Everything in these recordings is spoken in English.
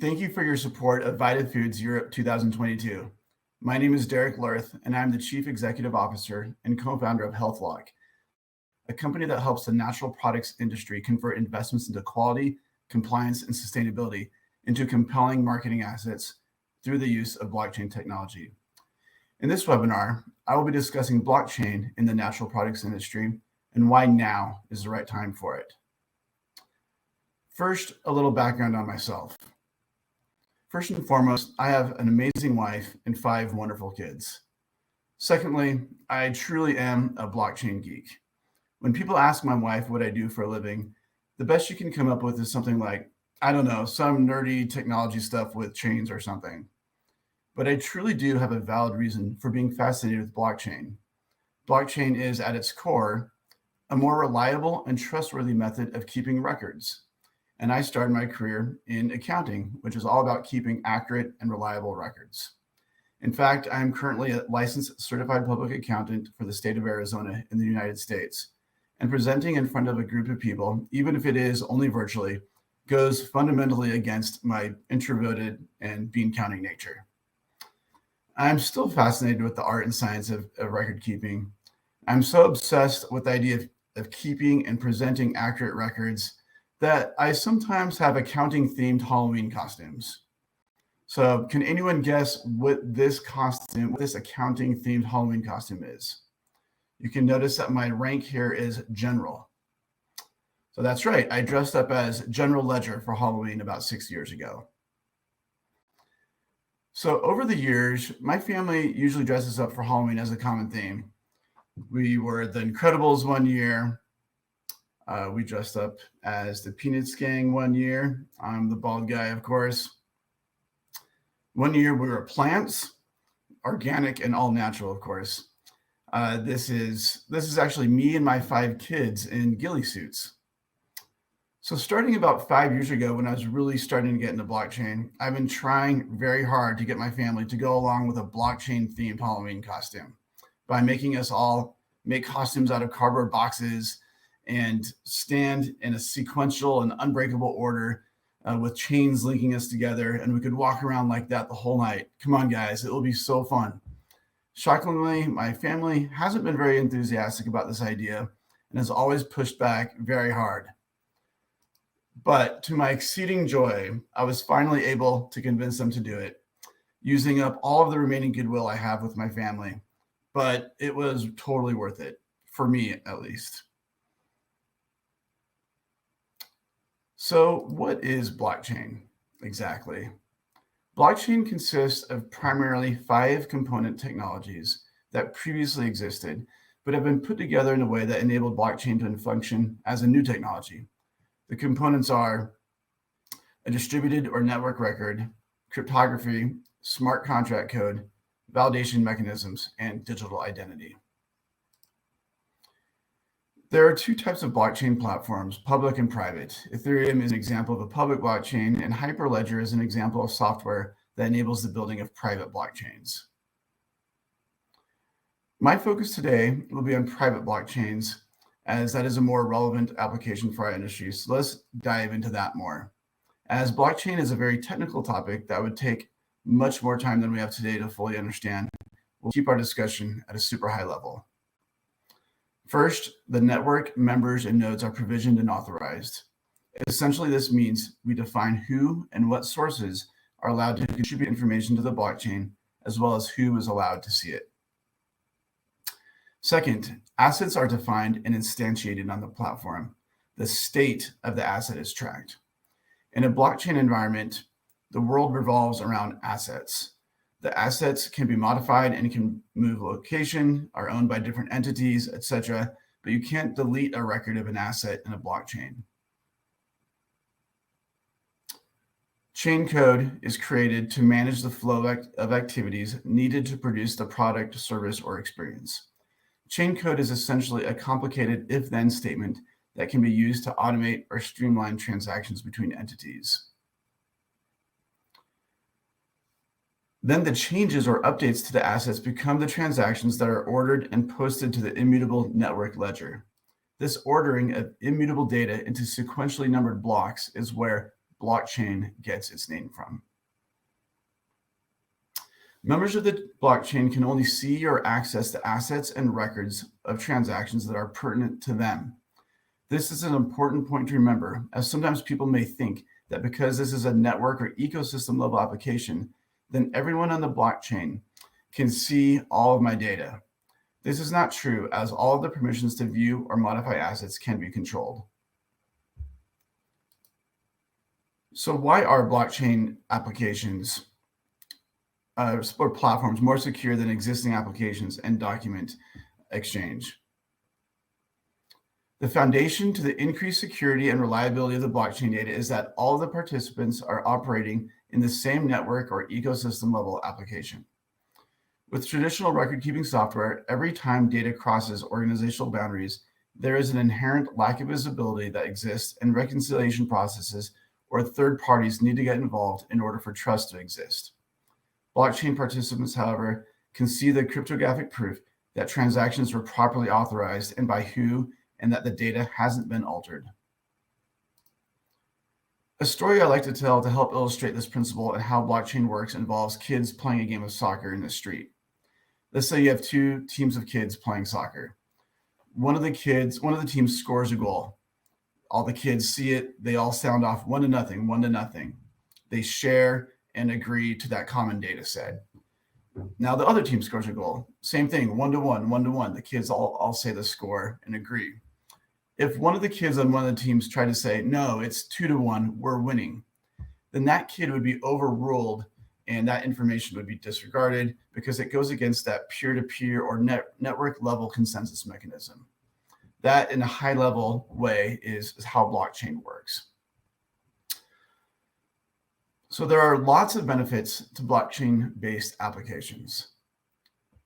thank you for your support of Vita Foods Europe 2022. My name is Derek Lurth, and I'm the Chief Executive Officer and co-founder of HealthLock, a company that helps the natural products industry convert investments into quality, compliance, and sustainability into compelling marketing assets through the use of blockchain technology. In this webinar, I will be discussing blockchain in the natural products industry and why now is the right time for it. First, a little background on myself. First and foremost, I have an amazing wife and 5 wonderful kids. Secondly, I truly am a blockchain geek. When people ask my wife what I do for a living, the best you can come up with is something like, I don't know, some nerdy technology stuff with chains or something. But I truly do have a valid reason for being fascinated with blockchain. Blockchain is, at its core, a more reliable and trustworthy method of keeping records. And I started my career in accounting, which is all about keeping accurate and reliable records. In fact, I am currently a licensed certified public accountant for the state of Arizona in the United States. And presenting in front of a group of people, even if it is only virtually, goes fundamentally against my introverted and bean counting nature. I'm still fascinated with the art and science of record keeping. I'm so obsessed with the idea of keeping and presenting accurate records that I sometimes have accounting-themed Halloween costumes. So can anyone guess what this accounting-themed Halloween costume is? You can notice that my rank here is general. So that's right, I dressed up as General Ledger for Halloween about 6 years ago. So over the years, my family usually dresses up for Halloween as a common theme. We were the Incredibles one year. We dressed up as the Peanuts gang one year. I'm the bald guy, of course. One year we were plants, organic and all natural, of course. This is actually me and my 5 kids in ghillie suits. So starting about 5 years ago, when I was really starting to get into blockchain, I've been trying very hard to get my family to go along with a blockchain-themed Halloween costume by making us all make costumes out of cardboard boxes and stand in a sequential and unbreakable order with chains linking us together. And we could walk around like that the whole night. Come on, guys, it will be so fun. Shockingly, my family hasn't been very enthusiastic about this idea and has always pushed back very hard. But to my exceeding joy, I was finally able to convince them to do it, using up all of the remaining goodwill I have with my family. But it was totally worth it, for me at least. So what is blockchain exactly? Blockchain consists of primarily 5 component technologies that previously existed, but have been put together in a way that enabled blockchain to function as a new technology. The components are a distributed or network record, cryptography, smart contract code, validation mechanisms, and digital identity. There are 2 types of blockchain platforms, public and private. Ethereum is an example of a public blockchain, and Hyperledger is an example of software that enables the building of private blockchains. My focus today will be on private blockchains, as that is a more relevant application for our industry. So let's dive into that more. As blockchain is a very technical topic that would take much more time than we have today to fully understand, we'll keep our discussion at a super high level. First, the network members and nodes are provisioned and authorized. Essentially, this means we define who and what sources are allowed to contribute information to the blockchain, as well as who is allowed to see it. Second, assets are defined and instantiated on the platform. The state of the asset is tracked. In a blockchain environment, the world revolves around assets. The assets can be modified and can move location, are owned by different entities, etc., but you can't delete a record of an asset in a blockchain. Chain code is created to manage the flow of activities needed to produce the product, service, or experience. Chain code is essentially a complicated if-then statement that can be used to automate or streamline transactions between entities. Then the changes or updates to the assets become the transactions that are ordered and posted to the immutable network ledger. This ordering of immutable data into sequentially numbered blocks is where blockchain gets its name from. Members of the blockchain can only see or access the assets and records of transactions that are pertinent to them. This is an important point to remember, as sometimes people may think that because this is a network or ecosystem level application, then everyone on the blockchain can see all of my data. This is not true, as all of the permissions to view or modify assets can be controlled. So why are blockchain applications or platforms more secure than existing applications and document exchange? The foundation to the increased security and reliability of the blockchain data is that all of the participants are operating in the same network or ecosystem level application. With traditional record-keeping software, every time data crosses organizational boundaries, there is an inherent lack of visibility that exists, and reconciliation processes or third parties need to get involved in order for trust to exist. Blockchain participants, however, can see the cryptographic proof that transactions were properly authorized and by who, and that the data hasn't been altered. A story I like to tell to help illustrate this principle and how blockchain works involves kids playing a game of soccer in the street. Let's say you have two teams of kids playing soccer. One of the teams scores a goal. All the kids see it. They all sound off 1-0, 1-0. They share and agree to that common data set. Now the other team scores a goal. Same thing, 1-1, 1-1. The kids all say the score and agree. If one of the kids on one of the teams tried to say, no, it's 2-1, we're winning, then that kid would be overruled and that information would be disregarded because it goes against that peer-to-peer or network level consensus mechanism. That, in a high level way, is how blockchain works. So there are lots of benefits to blockchain-based applications.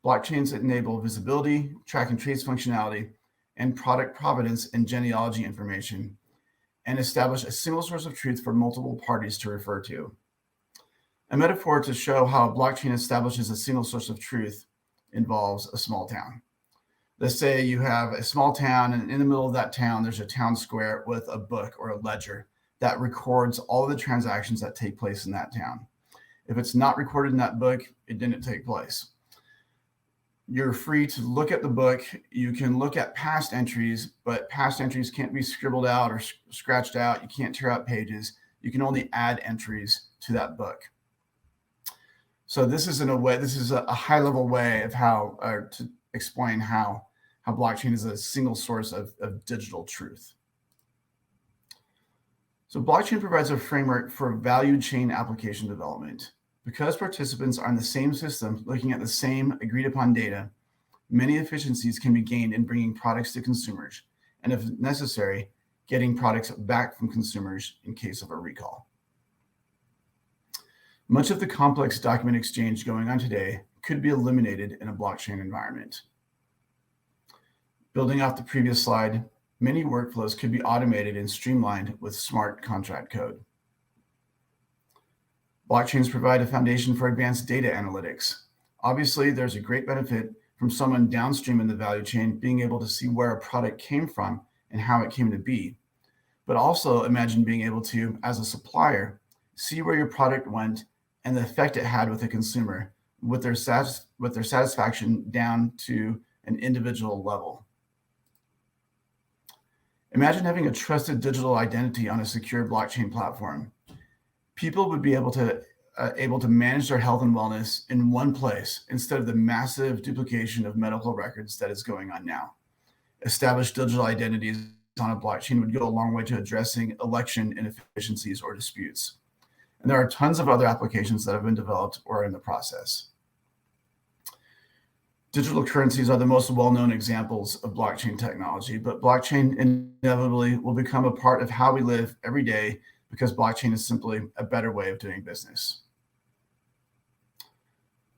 Blockchains enable visibility, track and trace functionality, and product provenance and genealogy information, and establish a single source of truth for multiple parties to refer to. A metaphor to show how a blockchain establishes a single source of truth involves a small town. Let's say you have a small town, and in the middle of that town, there's a town square with a book or a ledger that records all the transactions that take place in that town. If it's not recorded in that book, it didn't take place. You're free to look at the book. You can look at past entries, but past entries can't be scribbled out or scratched out. You can't tear out pages. You can only add entries to that book. So this is a high level way of to explain how blockchain is a single source of digital truth. So blockchain provides a framework for value chain application development. Because participants are in the same system looking at the same agreed upon data, many efficiencies can be gained in bringing products to consumers, and if necessary, getting products back from consumers in case of a recall. Much of the complex document exchange going on today could be eliminated in a blockchain environment. Building off the previous slide, many workflows could be automated and streamlined with smart contract code. Blockchains provide a foundation for advanced data analytics. Obviously, there's a great benefit from someone downstream in the value chain being able to see where a product came from and how it came to be. But also imagine being able to, as a supplier, see where your product went and the effect it had with the consumer, with their satisfaction down to an individual level. Imagine having a trusted digital identity on a secure blockchain platform. People would be able to manage their health and wellness in one place instead of the massive duplication of medical records that is going on now. Established digital identities on a blockchain would go a long way to addressing election inefficiencies or disputes. And there are tons of other applications that have been developed or are in the process. Digital currencies are the most well-known examples of blockchain technology, but blockchain inevitably will become a part of how we live every day because blockchain is simply a better way of doing business.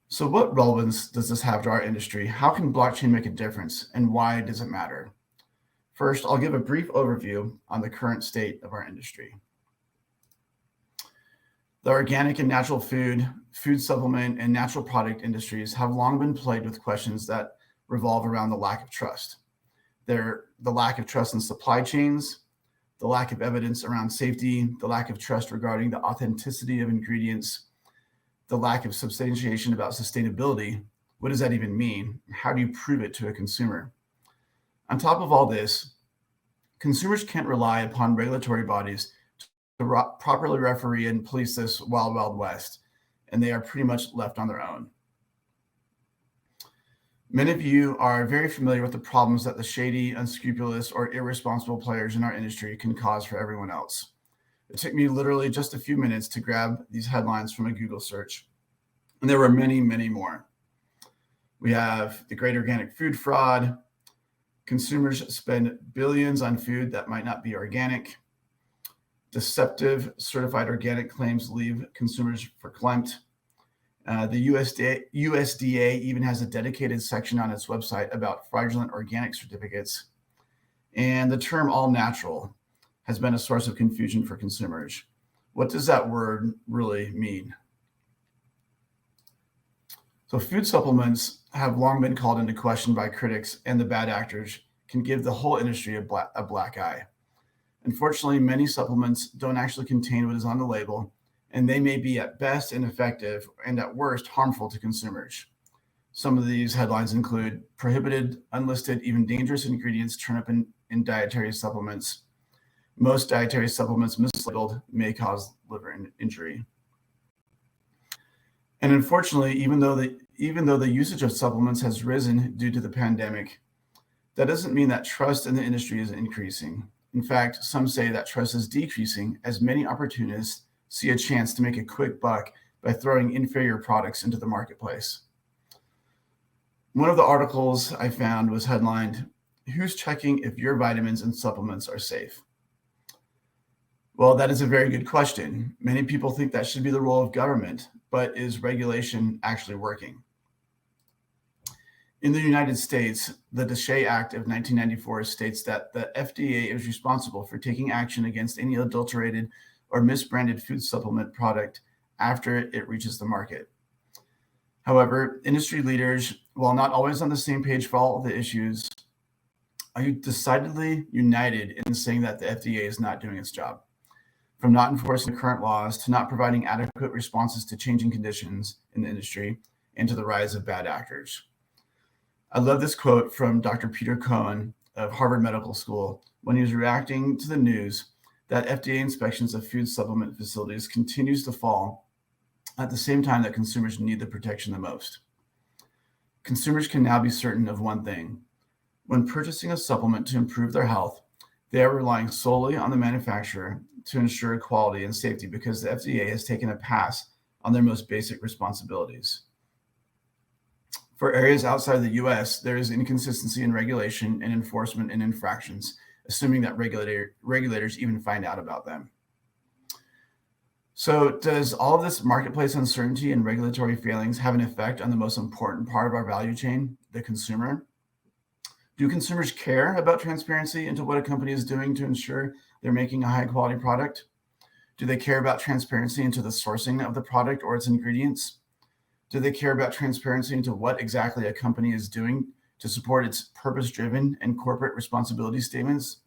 So what relevance does this have to our industry? How can blockchain make a difference, and why does it matter? First, I'll give a brief overview on the current state of our industry. The organic and natural food supplement, and natural product industries have long been plagued with questions that revolve around the lack of trust. The lack of trust in supply chains, the lack of evidence around safety, the lack of trust regarding the authenticity of ingredients, the lack of substantiation about sustainability. What does that even mean? How do you prove it to a consumer? On top of all this, consumers can't rely upon regulatory bodies to properly referee and police this wild, wild west, and they are pretty much left on their own. Many of you are very familiar with the problems that the shady, unscrupulous, or irresponsible players in our industry can cause for everyone else. It took me literally just a few minutes to grab these headlines from a Google search, and there were many, many more. We have the great organic food fraud. Consumers spend billions on food that might not be organic. Deceptive certified organic claims leave consumers verklempt. The USDA even has a dedicated section on its website about fraudulent organic certificates. And the term all natural has been a source of confusion for consumers. What does that word really mean? So food supplements have long been called into question by critics, and the bad actors can give the whole industry a black eye. Unfortunately, many supplements don't actually contain what is on the label, and they may be at best ineffective and at worst harmful to consumers. Some of these headlines include prohibited, unlisted, even dangerous ingredients turn up in dietary supplements. Most dietary supplements mislabeled may cause liver injury. And unfortunately, even though the usage of supplements has risen due to the pandemic, that doesn't mean that trust in the industry is increasing. In fact, some say that trust is decreasing as many opportunists see a chance to make a quick buck by throwing inferior products into the marketplace. One of the articles I found was headlined, "Who's checking if your vitamins and supplements are safe?" Well, that is a very good question. Many people think that should be the role of government, but is regulation actually working? In the United States, the DSHEA Act of 1994 states that the FDA is responsible for taking action against any adulterated or misbranded food supplement product after it reaches the market. However, industry leaders, while not always on the same page for all of the issues, are decidedly united in saying that the FDA is not doing its job. From not enforcing current laws to not providing adequate responses to changing conditions in the industry and to the rise of bad actors. I love this quote from Dr. Peter Cohen of Harvard Medical School when he was reacting to the news that FDA inspections of food supplement facilities continues to fall at the same time that consumers need the protection the most. Consumers can now be certain of one thing. When purchasing a supplement to improve their health, they are relying solely on the manufacturer to ensure quality and safety because the FDA has taken a pass on their most basic responsibilities. For areas outside the US, there is inconsistency in regulation and enforcement and infractions, assuming that regulators even find out about them. So does all of this marketplace uncertainty and regulatory failings have an effect on the most important part of our value chain, the consumer? Do consumers care about transparency into what a company is doing to ensure they're making a high quality product? Do they care about transparency into the sourcing of the product or its ingredients? Do they care about transparency into what exactly a company is doing to support its purpose-driven and corporate responsibility statements?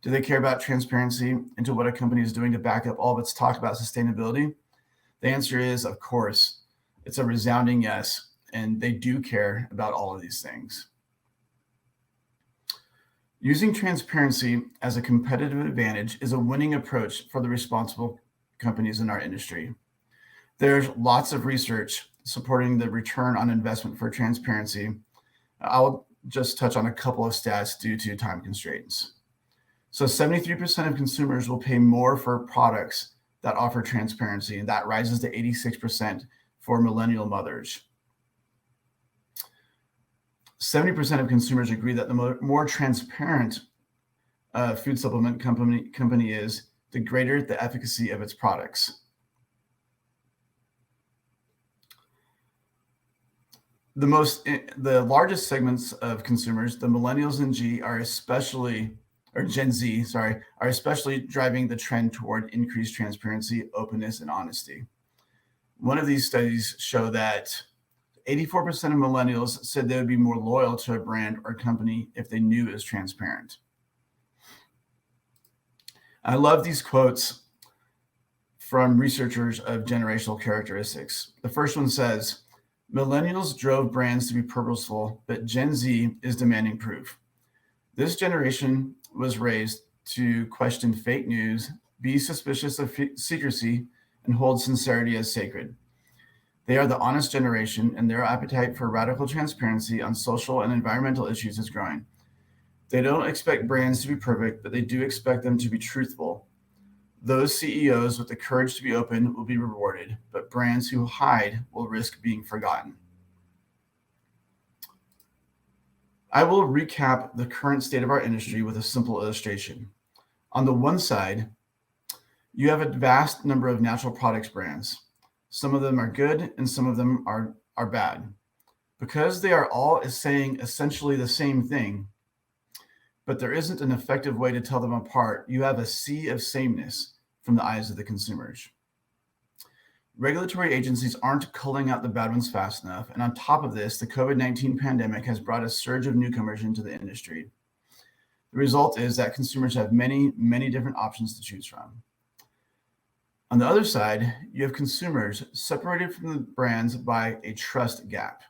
Do they care about transparency into what a company is doing to back up all of its talk about sustainability? The answer is, of course. It's a resounding yes, and they do care about all of these things. Using transparency as a competitive advantage is a winning approach for the responsible companies in our industry. There's lots of research supporting the return on investment for transparency. I'll just touch on a couple of stats due to time constraints. So 73% of consumers will pay more for products that offer transparency, and that rises to 86% for millennial mothers. 70% of consumers agree that the more transparent food supplement company is, the greater the efficacy of its products. The largest segments of consumers, the Millennials and Gen Z, are especially driving the trend toward increased transparency, openness, and honesty. One of these studies show that 84% of millennials said they would be more loyal to a brand or company if they knew it was transparent. I love these quotes from researchers of generational characteristics. The first one says, Millennials drove brands to be purposeful, but Gen Z is demanding proof. This generation was raised to question fake news, be suspicious of secrecy, and hold sincerity as sacred. They are the honest generation, and their appetite for radical transparency on social and environmental issues is growing. They don't expect brands to be perfect, but they do expect them to be truthful. Those CEOs with the courage to be open will be rewarded, but brands who hide will risk being forgotten. I will recap the current state of our industry with a simple illustration. On the one side, you have a vast number of natural products brands. Some of them are good and some of them are bad. Because they are all saying essentially the same thing, but there isn't an effective way to tell them apart, you have a sea of sameness from the eyes of the consumers. Regulatory agencies aren't culling out the bad ones fast enough, and on top of this, the COVID-19 pandemic has brought a surge of newcomers into the industry. The result is that consumers have many, many different options to choose from. On the other side, you have consumers separated from the brands by a trust gap.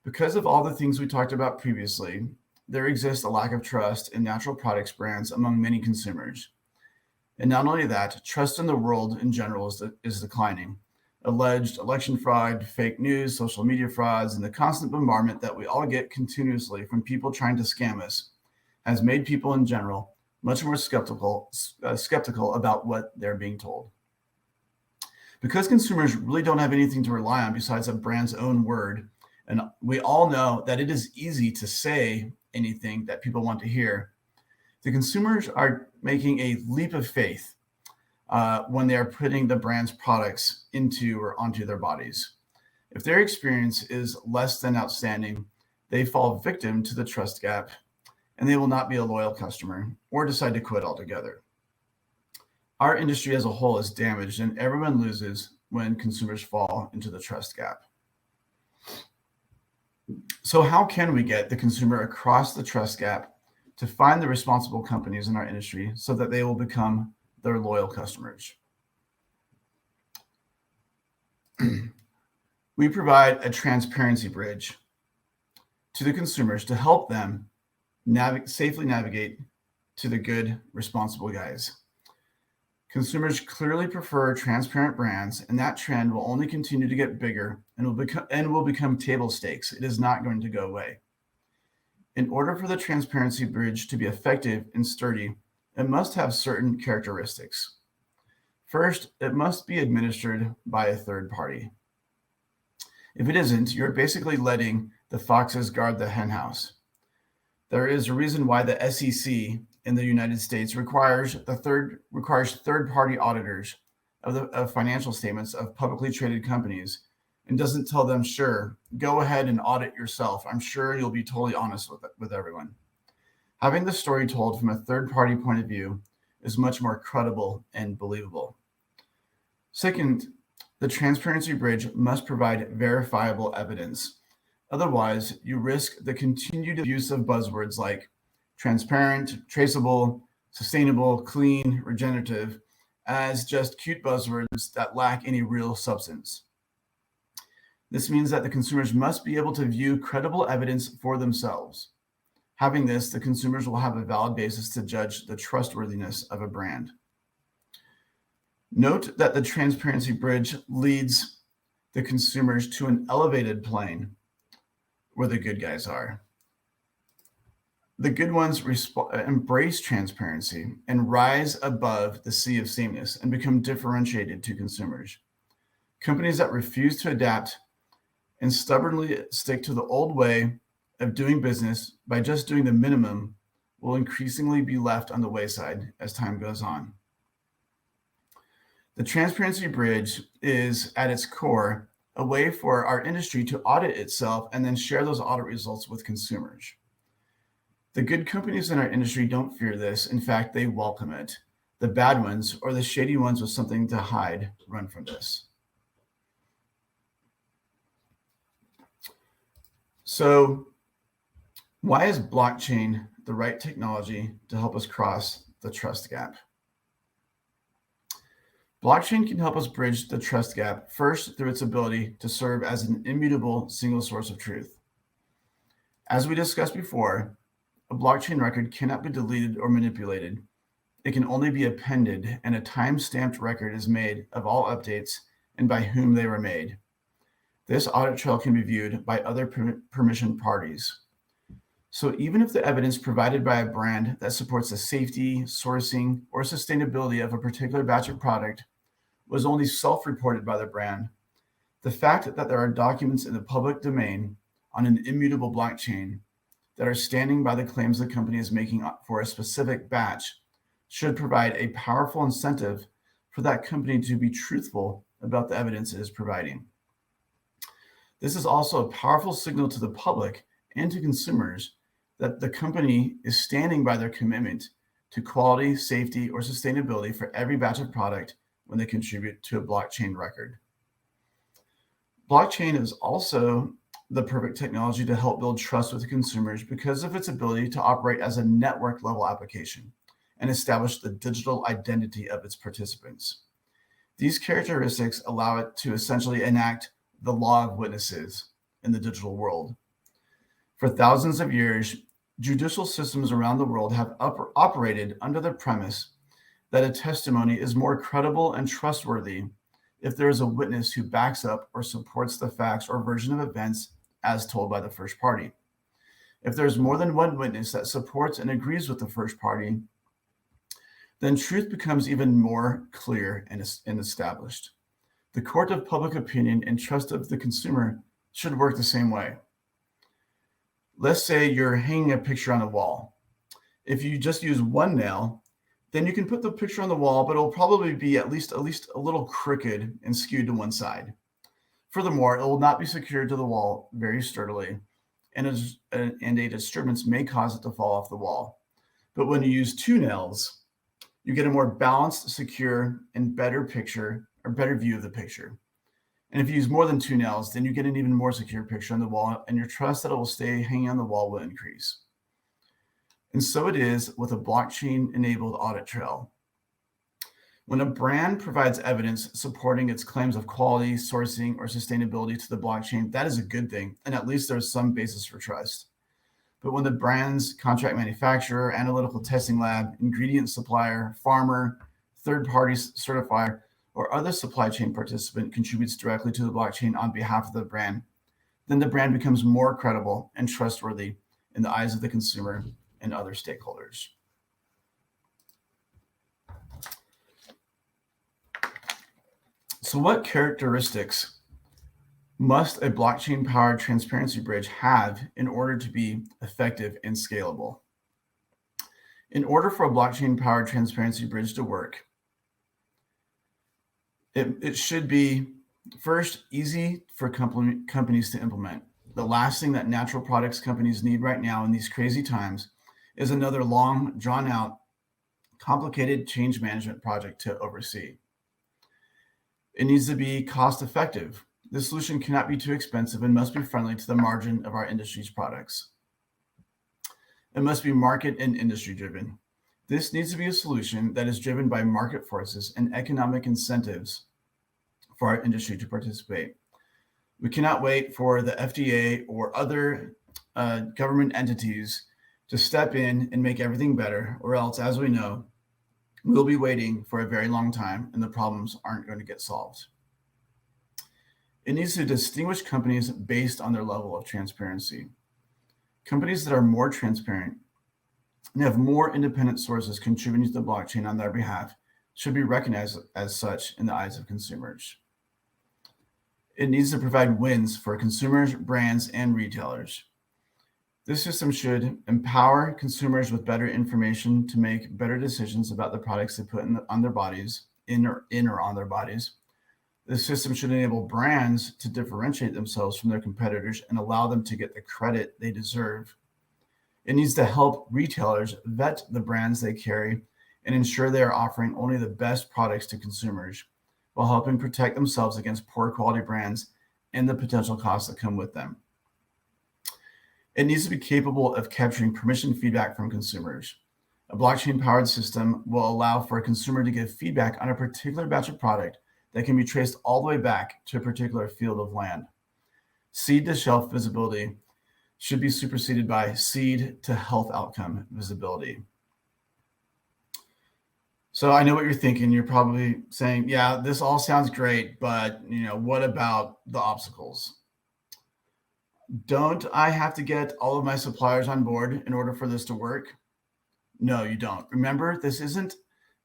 Because of all the things we talked about previously, there exists a lack of trust in natural products brands among many consumers. And not only that, trust in the world in general is declining. Alleged election fraud, fake news, social media frauds, and the constant bombardment that we all get continuously from people trying to scam us has made people in general much more skeptical about what they're being told. Because consumers really don't have anything to rely on besides a brand's own word, and we all know that it is easy to say anything that people want to hear, the consumers are making a leap of faith when they are putting the brand's products into or onto their bodies. If their experience is less than outstanding, they fall victim to the trust gap and they will not be a loyal customer or decide to quit altogether. Our industry as a whole is damaged and everyone loses when consumers fall into the trust gap. So how can we get the consumer across the trust gap to find the responsible companies in our industry so that they will become their loyal customers? We provide a transparency bridge to the consumers to help them safely navigate to the good, responsible guys. Consumers clearly prefer transparent brands, and that trend will only continue to get bigger and will become table stakes. It is not going to go away. In order for the transparency bridge to be effective and sturdy, it must have certain characteristics. First, it must be administered by a third party. If it isn't, you're basically letting the foxes guard the henhouse. There is a reason why the SEC in the United States requires third-party auditors of financial statements of publicly traded companies and doesn't tell them, sure, go ahead and audit yourself. I'm sure you'll be totally honest with everyone. Having the story told from a third-party point of view is much more credible and believable. Second, the transparency bridge must provide verifiable evidence. Otherwise, you risk the continued use of buzzwords like transparent, traceable, sustainable, clean, regenerative as just cute buzzwords that lack any real substance. This means that the consumers must be able to view credible evidence for themselves. Having this, the consumers will have a valid basis to judge the trustworthiness of a brand. Note that the transparency bridge leads the consumers to an elevated plane where the good guys are. The good ones embrace transparency and rise above the sea of sameness and become differentiated to consumers. Companies that refuse to adapt and stubbornly stick to the old way of doing business by just doing the minimum will increasingly be left on the wayside as time goes on. The transparency bridge is, at its core, a way for our industry to audit itself and then share those audit results with consumers. The good companies in our industry don't fear this. In fact, they welcome it. The bad ones, or the shady ones with something to hide, run from this. So, why is blockchain the right technology to help us cross the trust gap? Blockchain can help us bridge the trust gap, first through its ability to serve as an immutable single source of truth. As we discussed before, a blockchain record cannot be deleted or manipulated. It can only be appended, and a time-stamped record is made of all updates and by whom they were made. This audit trail can be viewed by other permission parties. So even if the evidence provided by a brand that supports the safety, sourcing, or sustainability of a particular batch of product was only self-reported by the brand, the fact that there are documents in the public domain on an immutable blockchain that are standing by the claims the company is making for a specific batch should provide a powerful incentive for that company to be truthful about the evidence it is providing. This is also a powerful signal to the public and to consumers that the company is standing by their commitment to quality, safety, or sustainability for every batch of product when they contribute to a blockchain record. Blockchain is also the perfect technology to help build trust with consumers because of its ability to operate as a network level application and establish the digital identity of its participants. These characteristics allow it to essentially enact the law of witnesses in the digital world. For thousands of years, judicial systems around the world have operated under the premise that a testimony is more credible and trustworthy if there is a witness who backs up or supports the facts or version of events as told by the first party. If there's more than one witness that supports and agrees with the first party, then truth becomes even more clear and established. The court of public opinion and trust of the consumer should work the same way. Let's say you're hanging a picture on a wall. If you just use one nail, then you can put the picture on the wall, but it'll probably be at least a little crooked and skewed to one side. Furthermore, it will not be secured to the wall very sturdily, and a disturbance may cause it to fall off the wall. But when you use two nails, you get a more balanced, secure, and better view of the picture. And if you use more than two nails, then you get an even more secure picture on the wall, and your trust that it will stay hanging on the wall will increase. And so it is with a blockchain-enabled audit trail. When a brand provides evidence supporting its claims of quality, sourcing, or sustainability to the blockchain, that is a good thing, and at least there's some basis for trust. But when the brand's contract manufacturer, analytical testing lab, ingredient supplier, farmer, third-party certifier, or other supply chain participant contributes directly to the blockchain on behalf of the brand, then the brand becomes more credible and trustworthy in the eyes of the consumer and other stakeholders. So what characteristics must a blockchain-powered transparency bridge have in order to be effective and scalable? In order for a blockchain-powered transparency bridge to work, it should be, first, easy for companies to implement. The last thing that natural products companies need right now in these crazy times is another long, drawn-out, complicated change management project to oversee. It needs to be cost-effective. The solution cannot be too expensive and must be friendly to the margin of our industry's products. It must be market and industry-driven. This needs to be a solution that is driven by market forces and economic incentives for our industry to participate. We cannot wait for the FDA or other government entities to step in and make everything better, or else, as we know, we'll be waiting for a very long time and the problems aren't going to get solved. It needs to distinguish companies based on their level of transparency. Companies that are more transparent and have more independent sources contributing to the blockchain on their behalf should be recognized as such in the eyes of consumers. It needs to provide wins for consumers, brands, and retailers. This system should empower consumers with better information to make better decisions about the products they put on their bodies, in or on their bodies. This system should enable brands to differentiate themselves from their competitors and allow them to get the credit they deserve. It needs to help retailers vet the brands they carry and ensure they are offering only the best products to consumers, while helping protect themselves against poor quality brands and the potential costs that come with them. It needs to be capable of capturing permission feedback from consumers. A blockchain-powered system will allow for a consumer to give feedback on a particular batch of product that can be traced all the way back to a particular field of land. Seed to shelf visibility should be superseded by seed to health outcome visibility. So I know what you're thinking. You're probably saying, yeah, this all sounds great, but what about the obstacles? Don't I have to get all of my suppliers on board in order for this to work? No, you don't. Remember, this isn't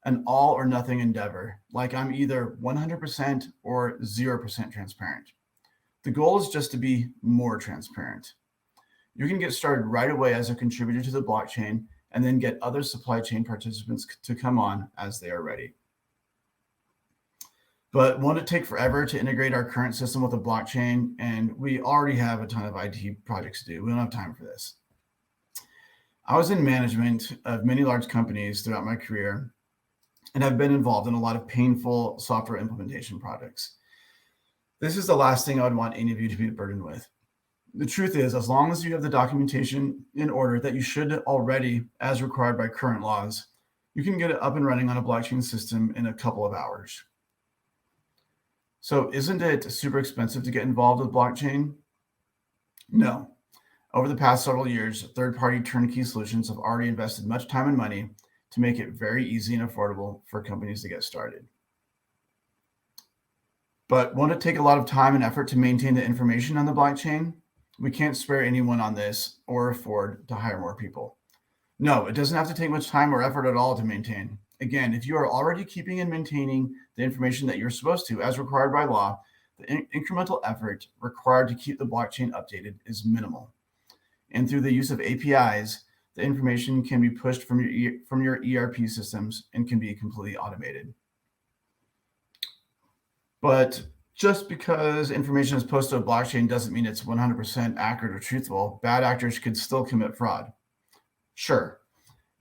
an all or nothing endeavor. Like I'm either 100% or 0% transparent. The goal is just to be more transparent. You can get started right away as a contributor to the blockchain and then get other supply chain participants to come on as they are ready. But won't it take forever to integrate our current system with a blockchain? And we already have a ton of IT projects to do. We don't have time for this. I was in management of many large companies throughout my career, and I've been involved in a lot of painful software implementation projects. This is the last thing I would want any of you to be burdened with. The truth is, as long as you have the documentation in order that you should already, as required by current laws, you can get it up and running on a blockchain system in a couple of hours. So isn't it super expensive to get involved with blockchain? No. Over the past several years, third-party turnkey solutions have already invested much time and money to make it very easy and affordable for companies to get started. But won't it take a lot of time and effort to maintain the information on the blockchain? We can't spare anyone on this or afford to hire more people. No, it doesn't have to take much time or effort at all to maintain. Again, if you are already keeping and maintaining the information that you're supposed to, as required by law, the incremental effort required to keep the blockchain updated is minimal. And through the use of APIs, the information can be pushed from your ERP systems and can be completely automated. But just because information is posted to a blockchain doesn't mean it's 100% accurate or truthful. Bad actors could still commit fraud. Sure,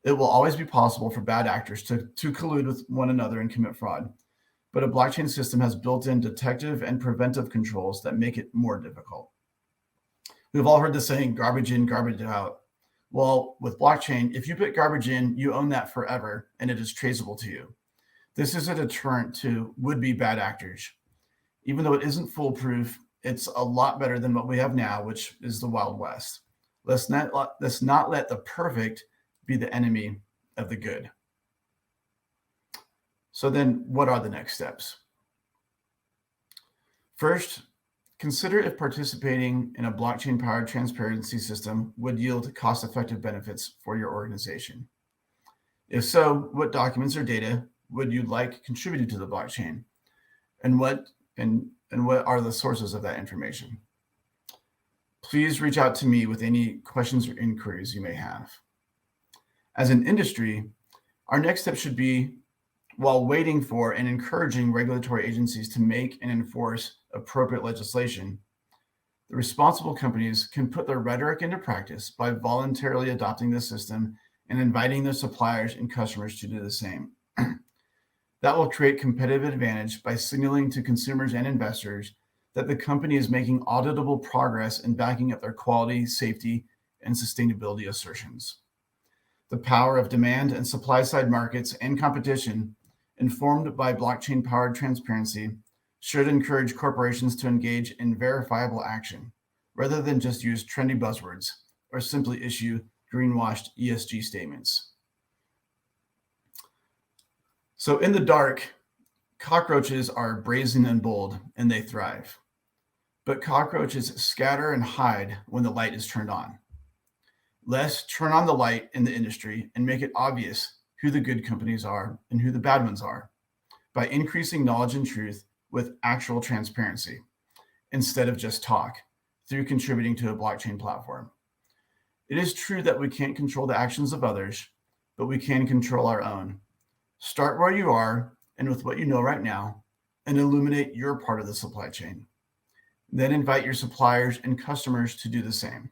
it will always be possible for bad actors to collude with one another and commit fraud. But a blockchain system has built-in detective and preventive controls that make it more difficult. We've all heard the saying, garbage in, garbage out. Well, with blockchain, if you put garbage in, you own that forever, and it is traceable to you. This is a deterrent to would-be bad actors. Even though it isn't foolproof, it's a lot better than what we have now, which is the Wild West. Let's not let the perfect be the enemy of the good. So then what are the next steps? First, consider if participating in a blockchain-powered transparency system would yield cost-effective benefits for your organization. If so, what documents or data would you like contributed to the blockchain? And what are the sources of that information? Please reach out to me with any questions or inquiries you may have. As an industry, our next step should be, while waiting for and encouraging regulatory agencies to make and enforce appropriate legislation, the responsible companies can put their rhetoric into practice by voluntarily adopting the system and inviting their suppliers and customers to do the same. That will create competitive advantage by signaling to consumers and investors that the company is making auditable progress in backing up their quality, safety, and sustainability assertions. The power of demand and supply side markets and competition, informed by blockchain-powered transparency, should encourage corporations to engage in verifiable action, rather than just use trendy buzzwords or simply issue greenwashed ESG statements. So in the dark, cockroaches are brazen and bold, and they thrive. But cockroaches scatter and hide when the light is turned on. Let's turn on the light in the industry and make it obvious who the good companies are and who the bad ones are by increasing knowledge and truth with actual transparency instead of just talk through contributing to a blockchain platform. It is true that we can't control the actions of others, but we can control our own. Start where you are and with what you know right now, and illuminate your part of the supply chain. Then invite your suppliers and customers to do the same.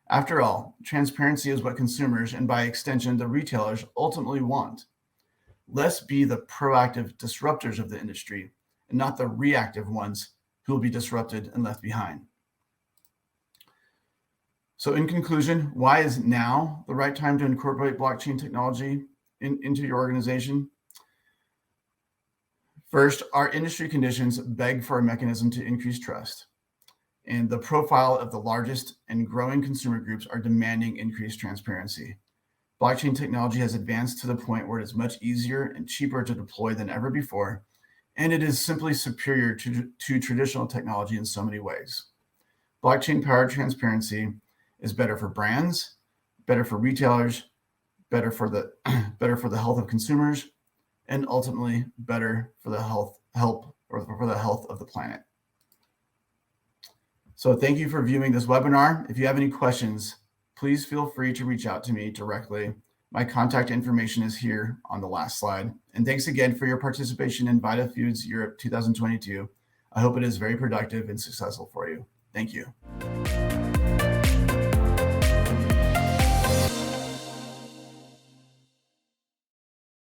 After all, transparency is what consumers, and by extension, the retailers, ultimately want. Let's be the proactive disruptors of the industry and not the reactive ones who will be disrupted and left behind. So in conclusion, why is now the right time to incorporate blockchain technology into your organization? First, our industry conditions beg for a mechanism to increase trust, and the profile of the largest and growing consumer groups are demanding increased transparency. Blockchain technology has advanced to the point where it is much easier and cheaper to deploy than ever before, and it is simply superior to traditional technology in so many ways. Blockchain-powered transparency is better for brands, better for retailers, better for the better for the health of consumers, and ultimately better for the health of the planet. So thank you for viewing this webinar. If you have any questions, please feel free to reach out to me directly. My contact information is here on the last slide. And thanks again for your participation in Vita Foods Europe 2022. I hope it is very productive and successful for you. Thank you.